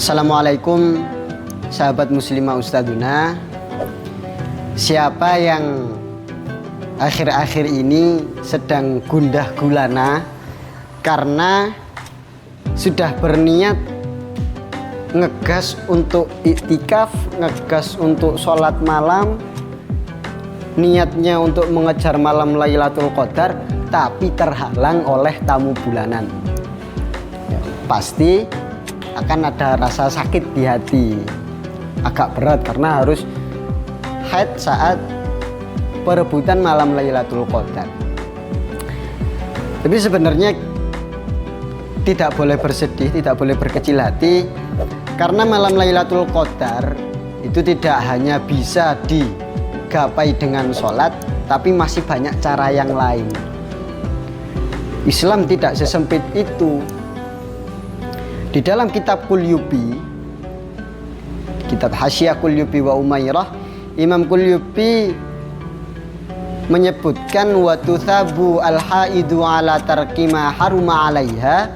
Assalamualaikum sahabat muslimah ustadzuna. Siapa yang akhir-akhir ini sedang gundah gulana karena sudah berniat ngegas untuk iktikaf, ngegas untuk sholat malam, niatnya untuk mengejar malam Lailatul Qadar, tapi terhalang oleh tamu bulanan, ya, pasti akan ada rasa sakit di hati, agak berat karena harus haid saat perebutan malam Lailatul Qadar. Tapi sebenarnya tidak boleh bersedih, tidak boleh berkecil hati, karena malam Lailatul Qadar itu tidak hanya bisa digapai dengan sholat, tapi masih banyak cara yang lain. Islam tidak sesempit itu. Di dalam kitab Qulyubi, kitab Hasyiah Qulyubi wa Umairah, Imam Qulyubi menyebutkan wa tuthabu al-haidu ala tarki ma haruma 'alaiha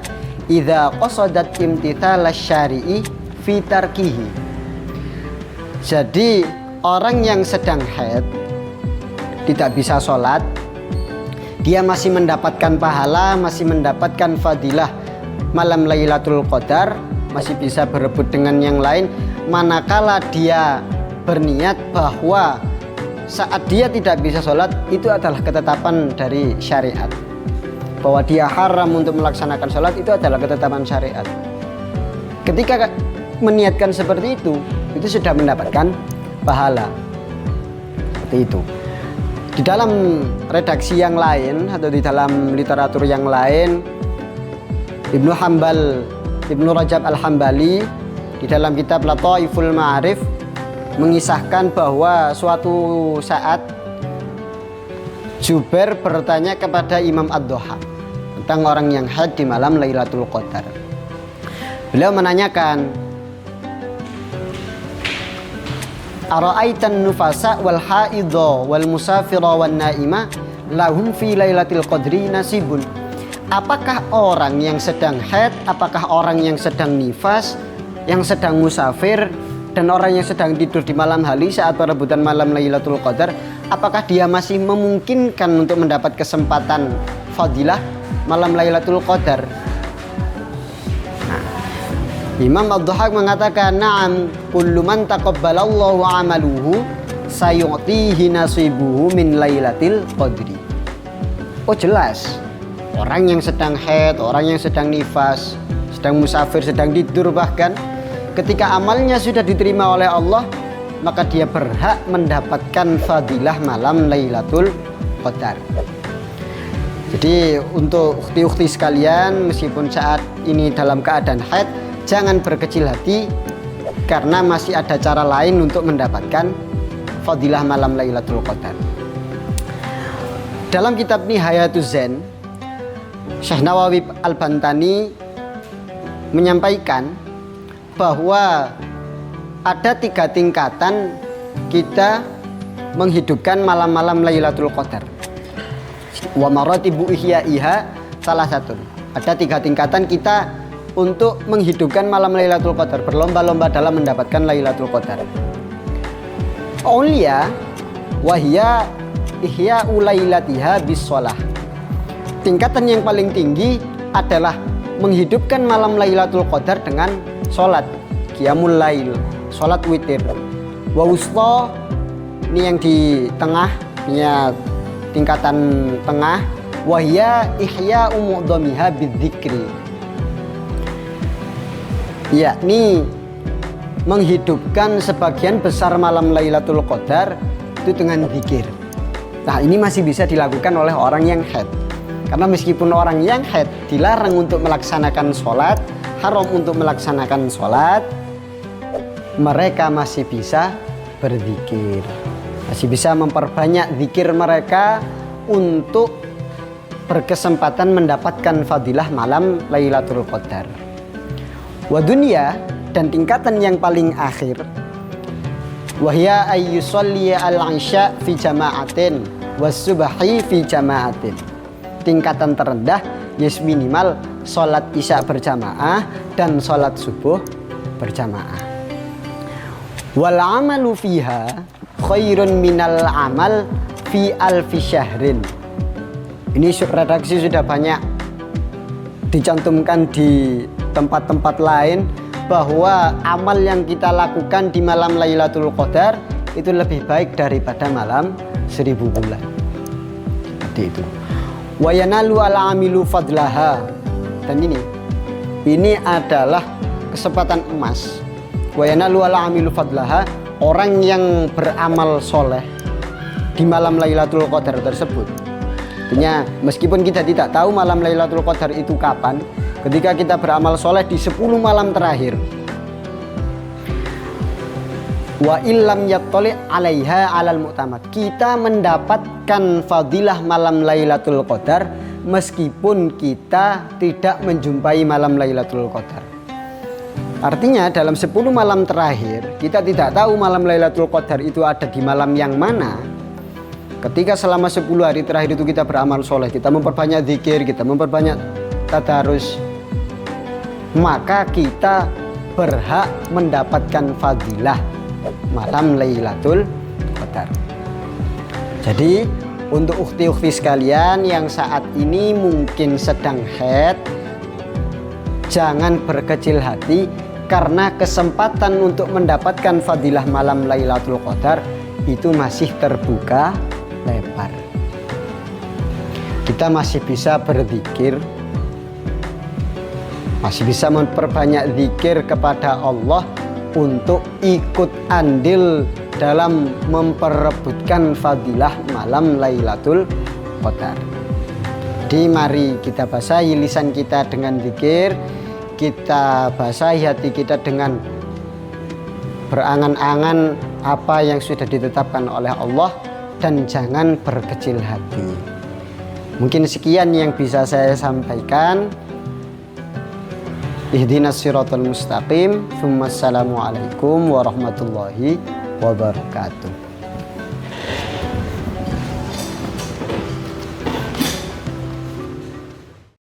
idza qasadat imtithal asy-syari'i fi tarkihi. Jadi orang yang sedang haid tidak bisa sholat, dia masih mendapatkan pahala, masih mendapatkan fadilah malam Lailatul Qadar, masih bisa berebut dengan yang lain, manakala dia berniat bahwa saat dia tidak bisa sholat itu adalah ketetapan dari syariat, bahwa dia haram untuk melaksanakan sholat itu adalah ketetapan syariat. Ketika meniatkan seperti itu sudah mendapatkan pahala. Seperti itu. Di dalam redaksi yang lain atau di dalam literatur yang lain, Ibnu Rajab Al-Hambali di dalam kitab Lataiful Ma'arif mengisahkan bahwa suatu saat Jubair bertanya kepada Imam Ad-Dhahhak tentang orang yang haid di malam Lailatul Qadar. Beliau menanyakan, ara'aitan nufasa wal haidha wal musafira wan naima lahum fi Lailatul Qadri nasibun. Apakah orang yang sedang haid, apakah orang yang sedang nifas, yang sedang musafir, dan orang yang sedang tidur di malam hari saat perebutan malam Lailatul Qadar, apakah dia masih memungkinkan untuk mendapat kesempatan fadilah malam Lailatul Qadar? Nah, Imam Ad-Dhahhak mengatakan, na'am, kullu man taqabbalallahu amaluhu sayu'tihi nasibuhu min Lailatul Qadri. Oh jelas, orang yang sedang haid, orang yang sedang nifas, sedang musafir, sedang tidur bahkan, ketika amalnya sudah diterima oleh Allah, maka dia berhak mendapatkan fadilah malam Lailatul Qadar. Jadi untuk ukhti-ukhti sekalian, meskipun saat ini dalam keadaan haid, jangan berkecil hati karena masih ada cara lain untuk mendapatkan fadilah malam Lailatul Qadar. Dalam kitab Nihayatuz Zen, Syekh Nawawi Al-Bantani menyampaikan bahwa ada 3 tingkatan kita menghidupkan malam-malam Lailatul Qadar. Wa maratibu ihya'iha salah satu. Ada 3 tingkatan kita untuk menghidupkan malam Lailatul Qadar, berlomba-lomba dalam mendapatkan Lailatul Qadar. Aulia wa hiya ihya'u lailatiha bis shalah. Tingkatan yang paling tinggi adalah menghidupkan malam Lailatul Qadar dengan sholat qiyamul lail, sholat witir. Wa wusta, ini yang di tengah, ini tingkatan tengah. Wa hiya ihya'u mu'dhamiha bidzikri, yakni menghidupkan sebagian besar malam Lailatul Qadar itu dengan zikir. Nah, ini masih bisa dilakukan oleh orang yang haid. Karena meskipun orang yang haid dilarang untuk melaksanakan sholat, haram untuk melaksanakan sholat, mereka masih bisa berzikir, masih bisa memperbanyak zikir mereka untuk berkesempatan mendapatkan fadilah malam Lailatul Qadar. Wa dunya, dan tingkatan yang paling akhir, wahya ayyusalli al-isya fi jama'atin was-subhi fi jama'atin. Tingkatan terendah yes minimal sholat isya berjamaah dan sholat subuh berjamaah. Wal amalu fiha khairun minal amal fi alfi syahrin. Ini redaksi sudah banyak dicantumkan di tempat-tempat lain bahwa amal yang kita lakukan di malam Lailatul Qadar itu lebih baik daripada malam 1000 bulan. Seperti itu. Wa yanalu al-amilu fadlaha. Dan ini adalah kesempatan emas. Wa yanalu al-amilu fadlaha, orang yang beramal soleh di malam Lailatul Qadar tersebut. Artinya meskipun kita tidak tahu malam Lailatul Qadar itu kapan, ketika kita beramal soleh di 10 malam terakhir, wa illam yattali 'alaiha 'alal mu'tamad, kita mendapatkan fadilah malam Lailatul Qadar meskipun kita tidak menjumpai malam Lailatul Qadar. Artinya dalam 10 malam terakhir kita tidak tahu malam Lailatul Qadar itu ada di malam yang mana. Ketika selama 10 hari terakhir itu kita beramal soleh, kita memperbanyak zikir, kita memperbanyak tadarus, maka kita berhak mendapatkan fadilah malam Lailatul Qadar. Jadi untuk ukhti-ukhti sekalian yang saat ini mungkin sedang haid, jangan berkecil hati karena kesempatan untuk mendapatkan fadilah malam Lailatul Qadar itu masih terbuka lebar. Kita masih bisa berzikir, masih bisa memperbanyak zikir kepada Allah untuk ikut andil dalam memperebutkan fadilah malam Lailatul Qadar. Jadi mari kita basahi lisan kita dengan zikir, kita basahi hati kita dengan berangan-angan apa yang sudah ditetapkan oleh Allah, dan jangan berkecil hati. Mungkin sekian yang bisa saya sampaikan. Ihdinas siratal mustaqim. Assalamualaikum warahmatullahi wabarakatuh.